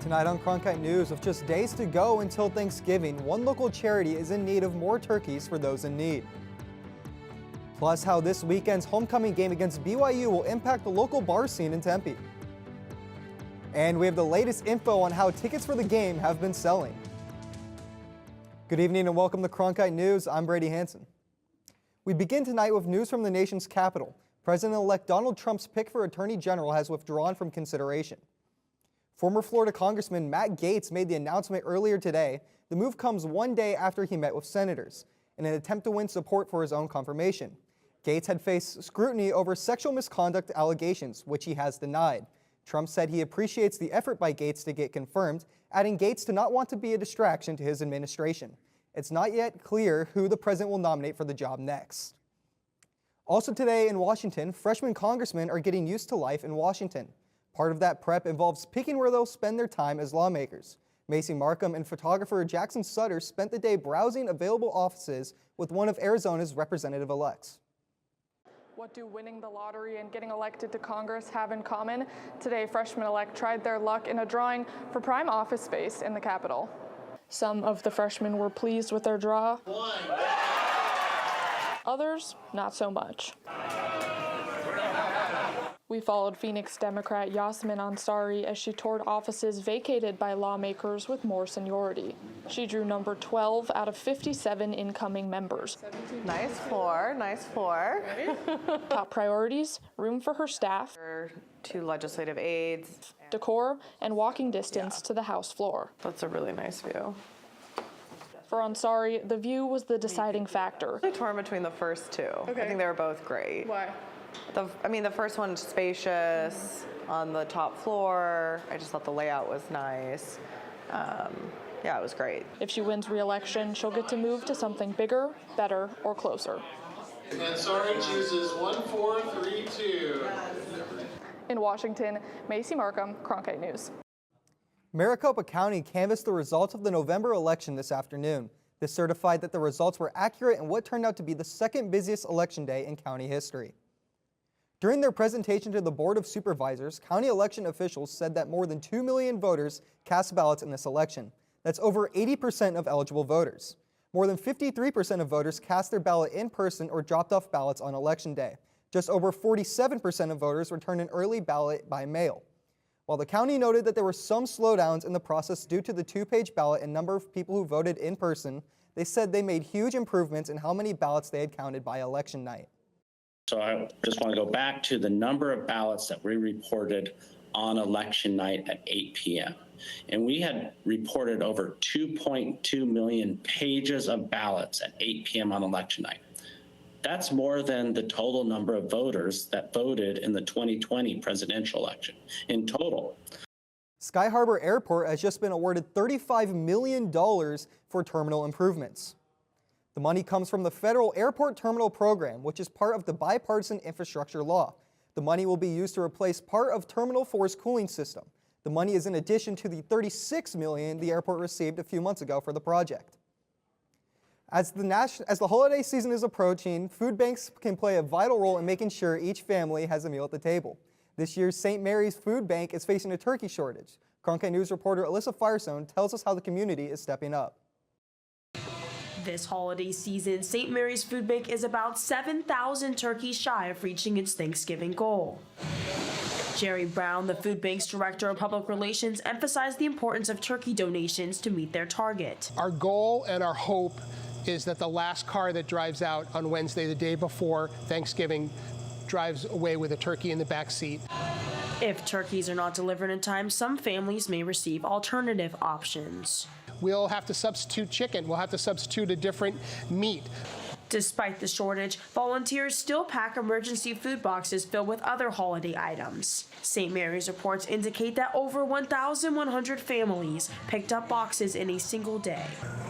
Tonight on Cronkite News, with just days to go until Thanksgiving, one local charity is in need of more turkeys for those in need. Plus, how this weekend's homecoming game against BYU will impact the local bar scene in Tempe. And we have the latest info on how tickets for the game have been selling. Good evening and welcome to Cronkite News. I'm Brady Hansen. We begin tonight with news from the nation's capital. President-elect Donald Trump's pick for Attorney General has withdrawn from consideration. Former Florida Congressman Matt Gaetz made the announcement earlier today. The move comes one day after he met with senators in an attempt to win support for his own confirmation. Gaetz had faced scrutiny over sexual misconduct allegations, which he has denied. Trump said he appreciates the effort by Gaetz to get confirmed, adding Gaetz to not want to be a distraction to his administration. It's not yet clear who the president will nominate for the job next. Also today in Washington, freshman congressmen are getting used to life in Washington. Part of that prep involves picking where they'll spend their time as lawmakers. Macy Markham and photographer Jackson Sutter spent the day browsing available offices with one of Arizona's representative-elects. What do winning the lottery and getting elected to Congress have in common? Today, freshmen-elect tried their luck in a drawing for prime office space in the Capitol. Some of the freshmen were pleased with their draw. Others, not so much. We followed Phoenix Democrat Yasmin Ansari as she toured offices vacated by lawmakers with more seniority. She drew number 12 out of 57 incoming members. Nice floor, nice floor. Top priorities, room for her staff, 2 legislative aides, decor, and walking distance to the House floor. That's a really nice view. For Ansari, the view was the deciding factor. I'm torn between the first two. Okay. I think they were both great. Why? The first one's spacious on the top floor. I just thought the layout was nice. Yeah, it was great. If she wins re-election, she'll get to move to something bigger, better, or closer. Ansari chooses 1432. In Washington, Macy Markham, Cronkite News. Maricopa County canvassed the results of the November election this afternoon. This certified that the results were accurate in what turned out to be the second busiest election day in county history. During their presentation to the Board of Supervisors, county election officials said that more than 2 million voters cast ballots in this election. That's over 80% of eligible voters. More than 53% of voters cast their ballot in person or dropped off ballots on Election Day. Just over 47% of voters returned an early ballot by mail. While the county noted that there were some slowdowns in the process due to the 2-page ballot and number of people who voted in person, they said they made huge improvements in how many ballots they had counted by election night. So I just want to go back to the number of ballots that we reported on election night at 8 p.m. And we had reported over 2.2 million pages of ballots at 8 p.m. on election night. That's more than the total number of voters that voted in the 2020 presidential election in total. Sky Harbor Airport has just been awarded $35 million for terminal improvements. The money comes from the Federal Airport Terminal Program, which is part of the bipartisan infrastructure law. The money will be used to replace part of Terminal 4's cooling system. The money is in addition to the $36 million the airport received a few months ago for the project. As the holiday season is approaching, food banks can play a vital role in making sure each family has a meal at the table. This year's St. Mary's Food Bank is facing a turkey shortage. Cronkite News reporter Alyssa Firestone tells us how the community is stepping up. This holiday season, St. Mary's Food Bank is about 7,000 turkeys shy of reaching its Thanksgiving goal. Jerry Brown, the food bank's director of public relations, emphasized the importance of turkey donations to meet their target. Our goal and our hope is that the last car that drives out on Wednesday, the day before Thanksgiving, drives away with a turkey in the back seat. If turkeys are not delivered in time, some families may receive alternative options. We'll have to substitute chicken. We'll have to substitute a different meat. Despite the shortage, volunteers still pack emergency food boxes filled with other holiday items. St. Mary's reports indicate that over 1,100 families picked up boxes in a single day.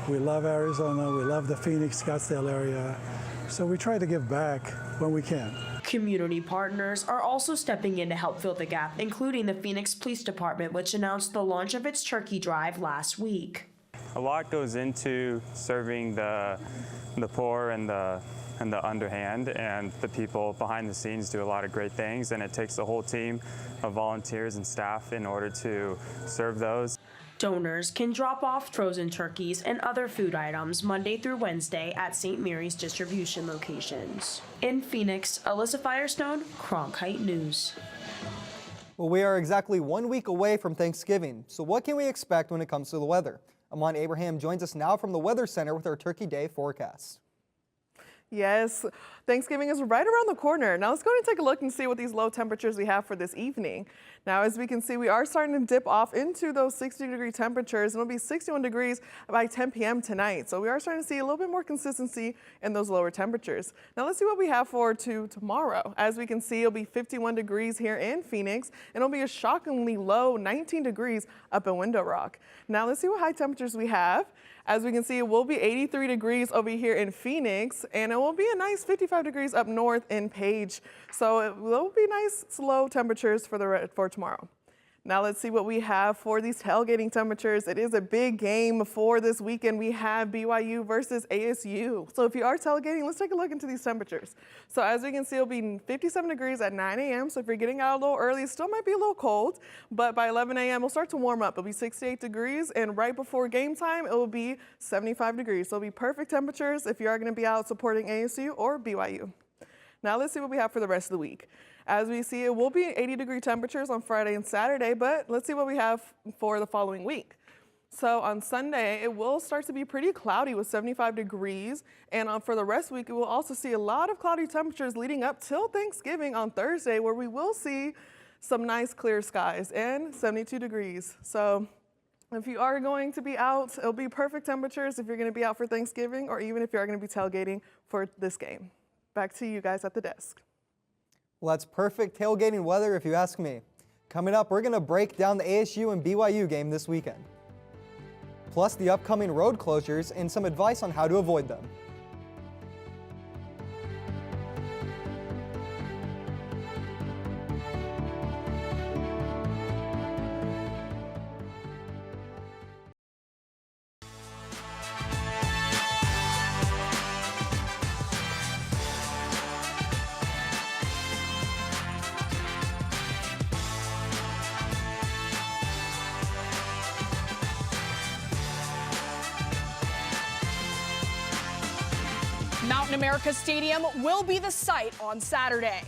We love Arizona. We love the Phoenix, Scottsdale area. So we try to give back when we can. Community partners are also stepping in to help fill the gap, including the Phoenix Police Department, which announced the launch of its turkey drive last week. A lot goes into serving the poor and the and the underhand, and the people behind the scenes do a lot of great things, and it takes a whole team of volunteers and staff in order to serve those. Donors can drop off frozen turkeys and other food items Monday through Wednesday at St. Mary's distribution locations. In Phoenix, Alyssa Firestone, Cronkite News. Well, we are exactly 1 week away from Thanksgiving, so what can we expect when it comes to the weather? Amon Abraham joins us now from the Weather Center with our Turkey Day forecast. Yes, Thanksgiving is right around the corner. Now let's go and take a look and see what these low temperatures we have for this evening. Now, as we can see, we are starting to dip off into those 60-degree temperatures, and it'll be 61 degrees by 10 p.m. tonight. So we are starting to see a little bit more consistency in those lower temperatures. Now let's see what we have for tomorrow. As we can see, it'll be 51 degrees here in Phoenix, and it'll be a shockingly low 19 degrees up in Window Rock. Now let's see what high temperatures we have. As we can see, it will be 83 degrees over here in Phoenix, and it will be a nice 55 degrees up north in Page. So it will be nice low temperatures for tomorrow. Now let's see what we have for these tailgating temperatures. It is a big game for this weekend. We have BYU versus ASU. So if you are tailgating, let's take a look into these temperatures. So as we can see, it'll be 57 degrees at 9 a.m. So if you're getting out a little early, it still might be a little cold, but by 11 a.m. we'll start to warm up. It'll be 68 degrees, and right before game time, it will be 75 degrees. So it'll be perfect temperatures if you are going to be out supporting ASU or BYU. Now let's see what we have for the rest of the week. As we see, it will be 80-degree temperatures on Friday and Saturday, but let's see what we have for the following week. So on Sunday, it will start to be pretty cloudy with 75 degrees, and for the rest of the week, we will also see a lot of cloudy temperatures leading up till Thanksgiving on Thursday, where we will see some nice clear skies and 72 degrees. So if you are going to be out, it'll be perfect temperatures if you're going to be out for Thanksgiving, or even if you are going to be tailgating for this game. Back to you guys at the desk. Well, that's perfect tailgating weather if you ask me. Coming up, we're going to break down the ASU and BYU game this weekend. Plus the upcoming road closures and some advice on how to avoid them. Mountain America Stadium will be the site on Saturday.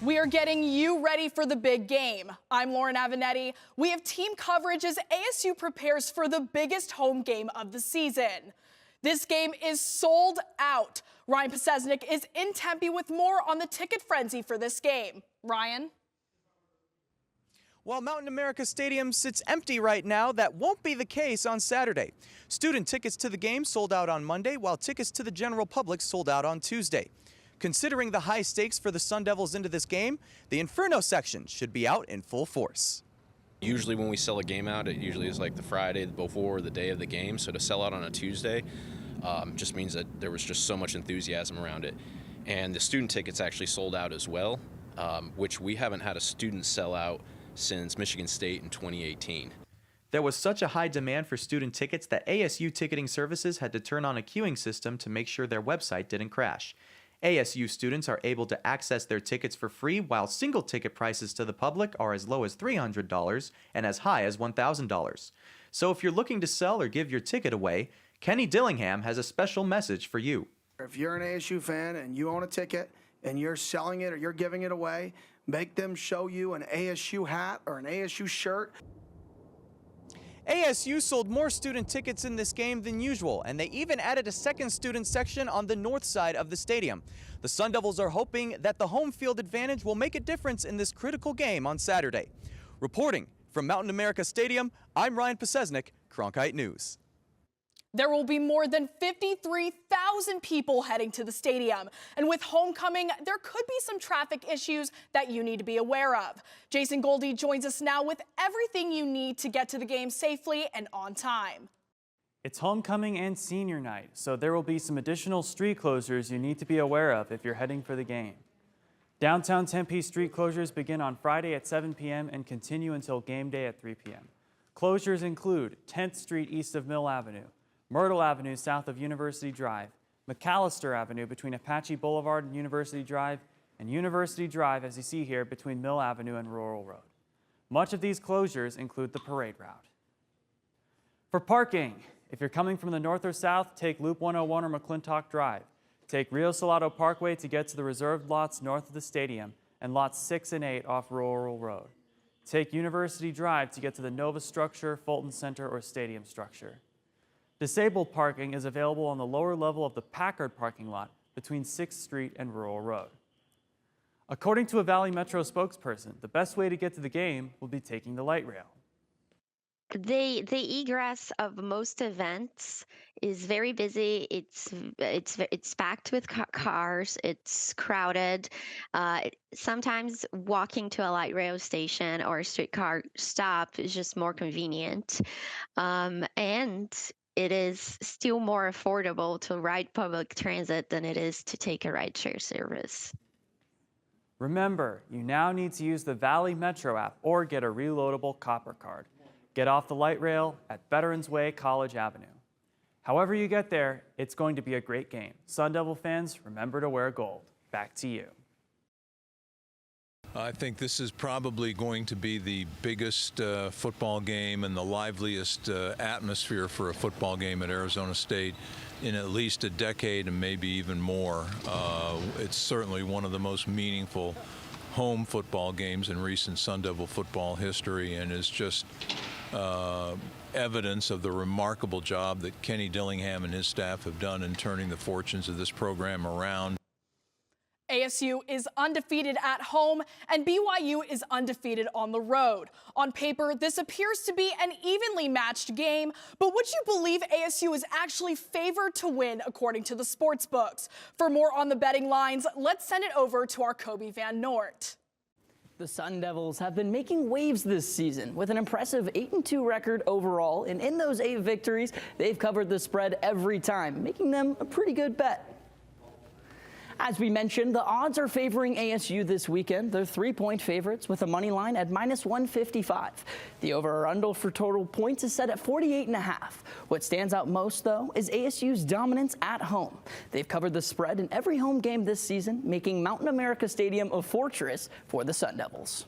We are getting you ready for the big game. I'm Lauren Avenatti. We have team coverage as ASU prepares for the biggest home game of the season. This game is sold out. Ryan Pesesnik is in Tempe with more on the ticket frenzy for this game. Ryan? While Mountain America Stadium sits empty right now, that won't be the case on Saturday. Student tickets to the game sold out on Monday, while tickets to the general public sold out on Tuesday. Considering the high stakes for the Sun Devils into this game, the Inferno section should be out in full force. Usually when we sell a game out, it usually is like the Friday before the day of the game. So to sell out on a Tuesday just means that there was just so much enthusiasm around it. And the student tickets actually sold out as well, which we haven't had a student sell out since Michigan State in 2018. There was such a high demand for student tickets that ASU ticketing services had to turn on a queuing system to make sure their website didn't crash. ASU students are able to access their tickets for free, while single ticket prices to the public are as low as $300 and as high as $1,000. So if you're looking to sell or give your ticket away, Kenny Dillingham has a special message for you. If you're an ASU fan and you own a ticket and you're selling it or you're giving it away, make them show you an ASU hat or an ASU shirt. ASU sold more student tickets in this game than usual, and they even added a second student section on the north side of the stadium. The Sun Devils are hoping that the home field advantage will make a difference in this critical game on Saturday. Reporting from Mountain America Stadium, I'm Ryan Pesesnik, Cronkite News. There will be more than 53,000 people heading to the stadium. And with homecoming, there could be some traffic issues that you need to be aware of. Jason Goldie joins us now with everything you need to get to the game safely and on time. It's homecoming and senior night, so there will be some additional street closures you need to be aware of if you're heading for the game. Downtown Tempe street closures begin on Friday at 7 p.m. and continue until game day at 3 p.m. Closures include 10th Street east of Mill Avenue, Myrtle Avenue south of University Drive, McAllister Avenue between Apache Boulevard and University Drive, and University Drive, as you see here, between Mill Avenue and Rural Road. Much of these closures include the parade route. For parking, if you're coming from the north or south, take Loop 101 or McClintock Drive. Take Rio Salado Parkway to get to the reserved lots north of the stadium and lots 6 and 8 off Rural Road. Take University Drive to get to the Nova structure, Fulton Center, or stadium structure. Disabled parking is available on the lower level of the Packard parking lot between 6th Street and Rural Road. According to a Valley Metro spokesperson, the best way to get to the game will be taking the light rail. The egress of most events is very busy. It's packed with cars. It's crowded. Sometimes walking to a light rail station or a streetcar stop is just more convenient, and it is still more affordable to ride public transit than it is to take a rideshare service. Remember, you now need to use the Valley Metro app or get a reloadable copper card. Get off the light rail at Veterans Way, College Avenue. However you get there, it's going to be a great game. Sun Devil fans, remember to wear gold. Back to you. I think this is probably going to be the biggest football game and the liveliest atmosphere for a football game at Arizona State in at least a decade and maybe even more. It's certainly one of the most meaningful home football games in recent Sun Devil football history, and is just evidence of the remarkable job that Kenny Dillingham and his staff have done in turning the fortunes of this program around. ASU is undefeated at home, and BYU is undefeated on the road. On paper, this appears to be an evenly matched game, but would you believe ASU is actually favored to win according to the sports books? For more on the betting lines, let's send it over to our Kobe Van Noort. The Sun Devils have been making waves this season with an impressive 8-2 record overall, and in those 8 victories, they've covered the spread every time, making them a pretty good bet. As we mentioned, the odds are favoring ASU this weekend. They're 3-point favorites with a money line at -155. The over or under for total points is set at 48.5. What stands out most, though, is ASU's dominance at home. They've covered the spread in every home game this season, making Mountain America Stadium a fortress for the Sun Devils.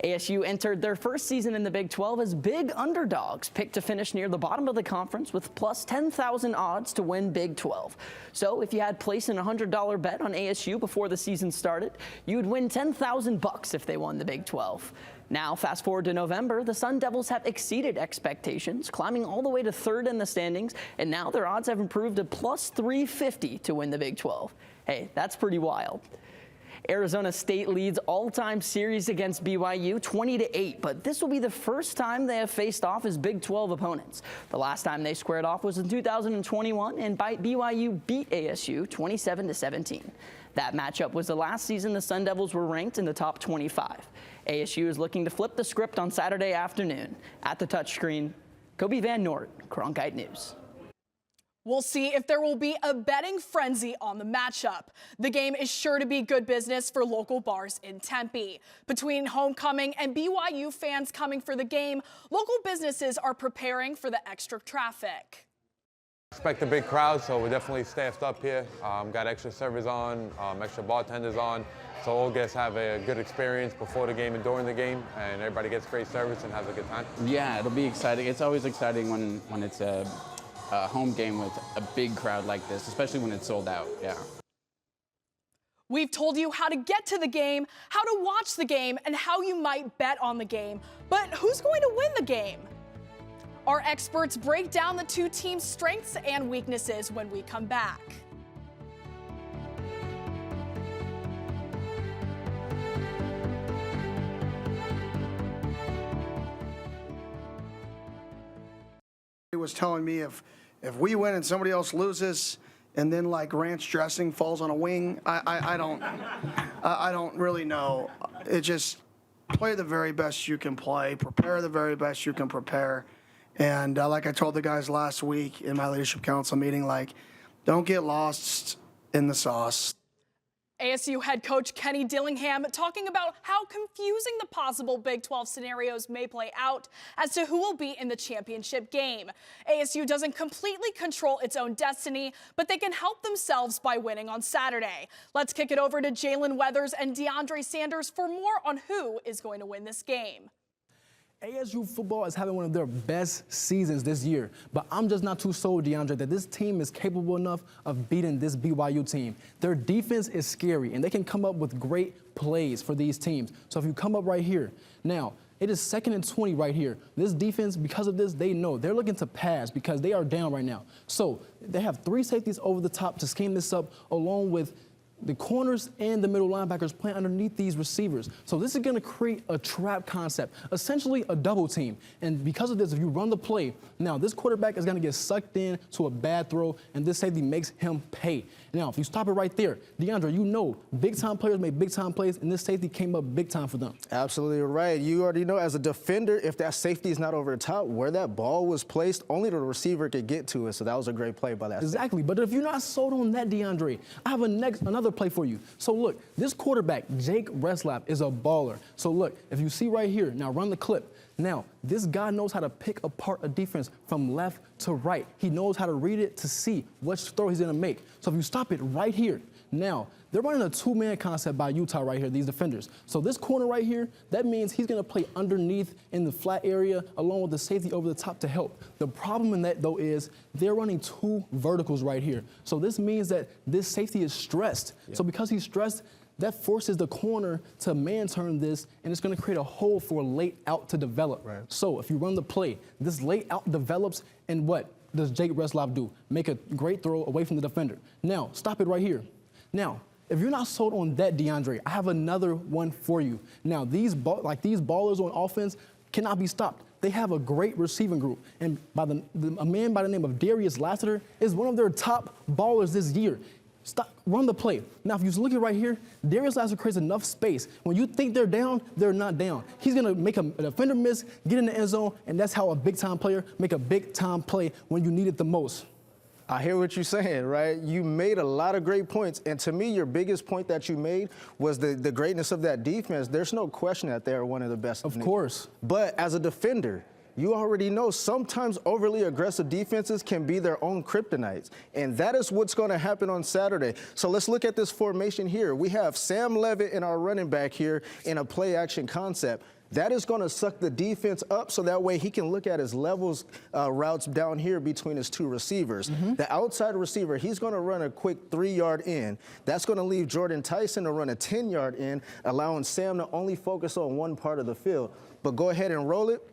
ASU entered their first season in the Big 12 as big underdogs, picked to finish near the bottom of the conference with plus 10,000 odds to win Big 12. So if you had placed an $100 bet on ASU before the season started, you would win $10,000 if they won the Big 12. Now, fast forward to November, the Sun Devils have exceeded expectations, climbing all the way to 3rd in the standings, and now their odds have improved to plus 350 to win the Big 12. Hey, that's pretty wild. Arizona State leads all-time series against BYU 20-8, but this will be the first time they have faced off as Big 12 opponents. The last time they squared off was in 2021, and BYU beat ASU 27-17. That matchup was the last season the Sun Devils were ranked in the top 25. ASU is looking to flip the script on Saturday afternoon. At the touchscreen, Kobe Van Noort, Cronkite News. We'll see if there will be a betting frenzy on the matchup. The game is sure to be good business for local bars in Tempe. Between homecoming and BYU fans coming for the game, local businesses are preparing for the extra traffic. Expect a big crowd, so we're definitely staffed up here. Got extra servers on, extra bartenders on, so all guests have a good experience before the game and during the game, and everybody gets great service and has a good time. Yeah, it'll be exciting. It's always exciting when it's a home game with a big crowd like this, especially when it's sold out. Yeah. We've told you how to get to the game, how to watch the game, and how you might bet on the game. But who's going to win the game? Our experts break down the two teams' strengths and weaknesses when we come back. He was telling me if we win and somebody else loses, and then like ranch dressing falls on a wing, I don't really know. It just play the very best you can play, prepare the very best you can prepare, and like I told the guys last week in my leadership council meeting, like don't get lost in the sauce. ASU head coach Kenny Dillingham talking about how confusing the possible Big 12 scenarios may play out as to who will be in the championship game. ASU doesn't completely control its own destiny, but they can help themselves by winning on Saturday. Let's kick it over to Jalen Weathers and DeAndre Sanders for more on who is going to win this game. ASU football is having one of their best seasons this year, but I'm just not too sold, DeAndre, that this team is capable enough of beating this BYU team. Their defense is scary, and they can come up with great plays for these teams. So if you come up right here, now, it is 2nd and 20 right here. This defense, because of this, they know they're looking to pass because they are down right now. So they have 3 safeties over the top to scheme this up, along with the corners and the middle linebackers playing underneath these receivers. So this is going to create a trap concept, essentially a double team. And because of this, if you run the play, now this quarterback is going to get sucked in to a bad throw, and this safety makes him pay. Now, if you stop it right there, DeAndre, you know big-time players make big-time plays, and this safety came up big time for them. Absolutely right. You already know, as a defender, if that safety is not over the top, where that ball was placed, only the receiver could get to it. So that was a great play by that. Exactly. But if you're not sold on that, DeAndre, I have another play for you. So look, this quarterback, Jake Reslap, is a baller. So look, if you see right here, now run the clip. Now, this guy knows how to pick apart a defense from left to right. He knows how to read it to see which throw he's going to make. So if you stop it right here, now, they're running a 2-man concept by Utah right here, these defenders. So this corner right here, that means he's going to play underneath in the flat area along with the safety over the top to help. The problem in that, though, is they're running 2 verticals right here. So this means that this safety is stressed. Yeah. So because he's stressed, that forces the corner to man-turn this, and it's going to create a hole for a late out to develop. Right. So if you run the play, this late out develops, and what does Jake Reslop do? Make a great throw away from the defender. Now, stop it right here. Now, if you're not sold on that, DeAndre, I have another one for you. Now, these ballers on offense cannot be stopped. They have a great receiving group, and a man by the name of Darius Lassiter is one of their top ballers this year. Run the play. Now, if you look at right here, Darius Lassiter creates enough space. When you think they're down, they're not down. He's going to make a defender miss, get in the end zone, and that's how a big-time player make a big-time play when you need it the most. I hear what you're saying, right? You made a lot of great points. And to me, your biggest point that you made was the greatness of that defense. There's no question that they're one of the best. Of course. But as a defender, you already know sometimes overly aggressive defenses can be their own kryptonites. And that is what's going to happen on Saturday. So let's look at this formation here. We have Sam Levitt and our running back here in a play action concept. That is going to suck the defense up so that way he can look at his levels routes down here between his 2 receivers. Mm-hmm. The outside receiver, he's going to run a quick 3-yard in. That's going to leave Jordan Tyson to run a 10-yard in, allowing Sam to only focus on one part of the field. But go ahead and roll it.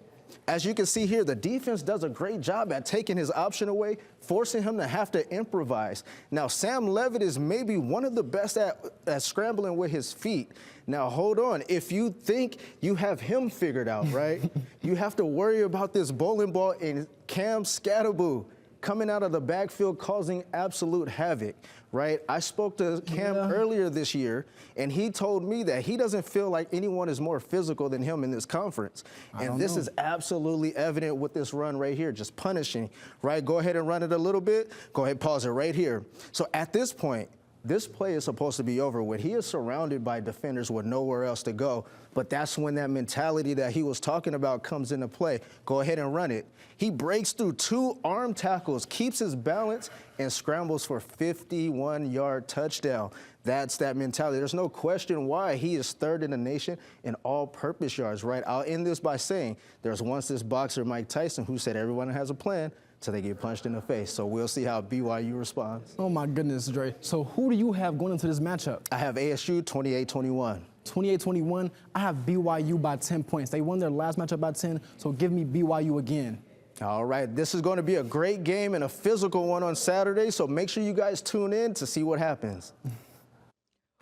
As you can see here, the defense does a great job at taking his option away, forcing him to have to improvise. Now, Sam Levitt is maybe one of the best at scrambling with his feet. Now, hold on. If you think you have him figured out, right, you have to worry about this bowling ball and Cam Scatterboo coming out of the backfield causing absolute havoc, right? I spoke to Cam earlier this year, and he told me that he doesn't feel like anyone is more physical than him in this conference. And this is absolutely evident with this run right here, just punishing, right? Go ahead and run it a little bit. Go ahead, pause it right here. So at this point, this play is supposed to be over with. He is surrounded by defenders with nowhere else to go, but that's when that mentality that he was talking about comes into play. Go ahead and run it. He breaks through 2 arm tackles, keeps his balance, and scrambles for 51-yard touchdown. That's that mentality. There's no question why he is 3rd in the nation in all-purpose yards, right? I'll end this by saying there's once this boxer, Mike Tyson, who said everyone has a plan till they get punched in the face. So we'll see how BYU responds. Oh, my goodness, Dre. So who do you have going into this matchup? I have ASU 28-21. 28-21. I have BYU by 10 points. They won their last matchup by 10, so give me BYU again. All right, this is going to be a great game and a physical one on Saturday, so make sure you guys tune in to see what happens.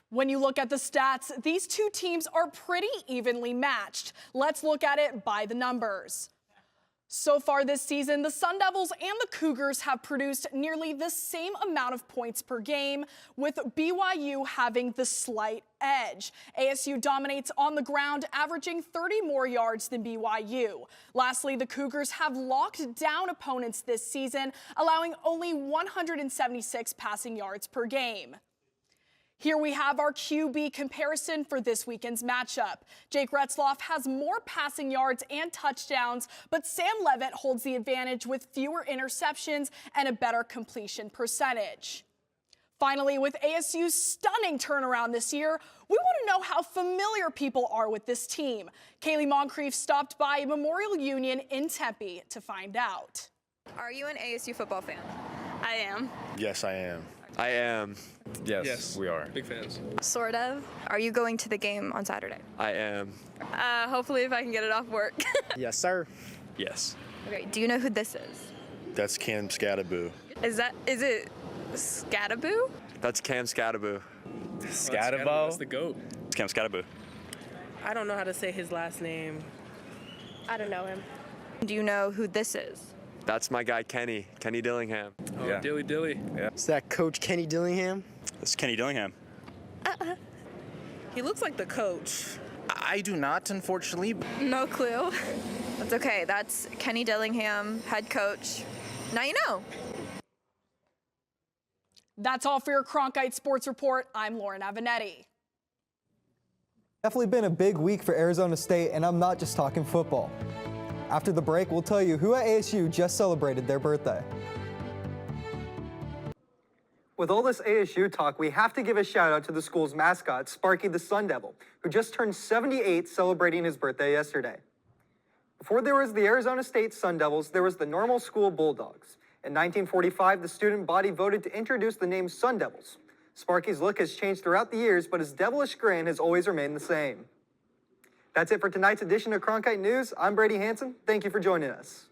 When you look at the stats, these 2 teams are pretty evenly matched. Let's look at it by the numbers. So far this season, the Sun Devils and the Cougars have produced nearly the same amount of points per game, with BYU having the slight edge. ASU dominates on the ground, averaging 30 more yards than BYU. Lastly, the Cougars have locked down opponents this season, allowing only 176 passing yards per game. Here we have our QB comparison for this weekend's matchup. Jake Retzloff has more passing yards and touchdowns, but Sam Levitt holds the advantage with fewer interceptions and a better completion percentage. Finally, with ASU's stunning turnaround this year, we want to know how familiar people are with this team. Kaylee Moncrief stopped by Memorial Union in Tempe to find out. Are you an ASU football fan? I am. Yes, I am. I am. Yes, we are. Big fans. Sort of. Are you going to the game on Saturday? I am. Hopefully if I can get it off work. Yes, sir. Yes. Okay, do you know who this is? That's Cam Scattaboo. Is it Scattaboo? That's Cam Scattaboo. Scattaboo? That's the GOAT. It's Cam Scattaboo. I don't know how to say his last name. I don't know him. Do you know who this is? That's my guy Kenny Dillingham. Oh, Dilly. Yeah. Is that Coach Kenny Dillingham? That's Kenny Dillingham. He looks like the coach. I do not, unfortunately. No clue. That's okay. That's Kenny Dillingham, head coach. Now you know. That's all for your Cronkite Sports Report. I'm Lauren Avenatti. Definitely been a big week for Arizona State, and I'm not just talking football. After the break, we'll tell you who at ASU just celebrated their birthday. With all this ASU talk, we have to give a shout out to the school's mascot, Sparky the Sun Devil, who just turned 78 celebrating his birthday yesterday. Before there was the Arizona State Sun Devils, there was the normal school Bulldogs. In 1945, the student body voted to introduce the name Sun Devils. Sparky's look has changed throughout the years, but his devilish grin has always remained the same. That's it for tonight's edition of Cronkite News. I'm Brady Hanson. Thank you for joining us.